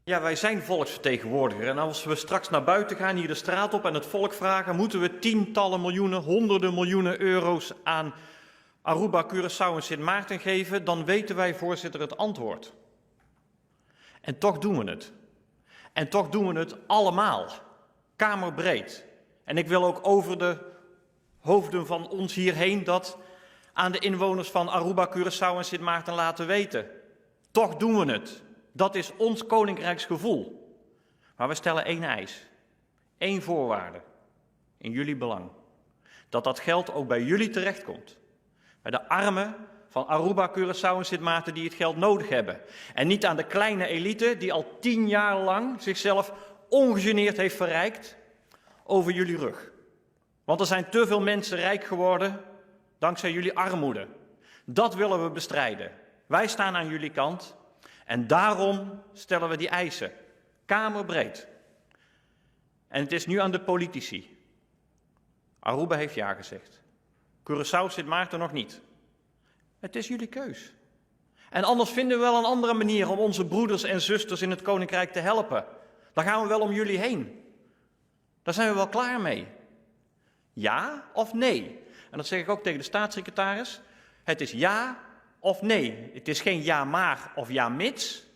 Ja, wij zijn volksvertegenwoordiger en als we straks naar buiten gaan, hier de straat op en het volk vragen, moeten we tientallen miljoenen, honderden miljoenen euro's aan Aruba, Curaçao en Sint Maarten geven, dan weten wij, voorzitter, het antwoord. En toch doen we het. En toch doen we het allemaal, kamerbreed. En ik wil ook over de hoofden van ons hierheen dat aan de inwoners van Aruba, Curaçao en Sint Maarten laten weten. Toch doen we het. Dat is ons koninkrijksgevoel. Maar we stellen één eis, één voorwaarde, in jullie belang. Dat dat geld ook bij jullie terechtkomt. Bij de armen van Aruba, Curaçao en Sint Maarten die het geld nodig hebben. En niet aan de kleine elite die al 10 jaar lang zichzelf ongegeneerd heeft verrijkt over jullie rug. Want er zijn te veel mensen rijk geworden dankzij jullie armoede. Dat willen we bestrijden. Wij staan aan jullie kant en daarom stellen we die eisen, kamerbreed. En het is nu aan de politici. Aruba heeft ja gezegd. Curaçao, Sint Maarten nog niet. Het is jullie keus. En anders vinden we wel een andere manier om onze broeders en zusters in het Koninkrijk te helpen. Dan gaan we wel om jullie heen. Daar zijn we wel klaar mee. Ja of nee? En dat zeg ik ook tegen de staatssecretaris. Het is ja of nee. Het is geen ja maar of ja mits.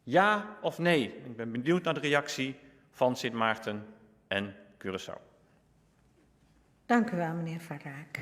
Ja of nee. Ik ben benieuwd naar de reactie van Sint Maarten en Curaçao. Dank u wel, meneer Van Raak.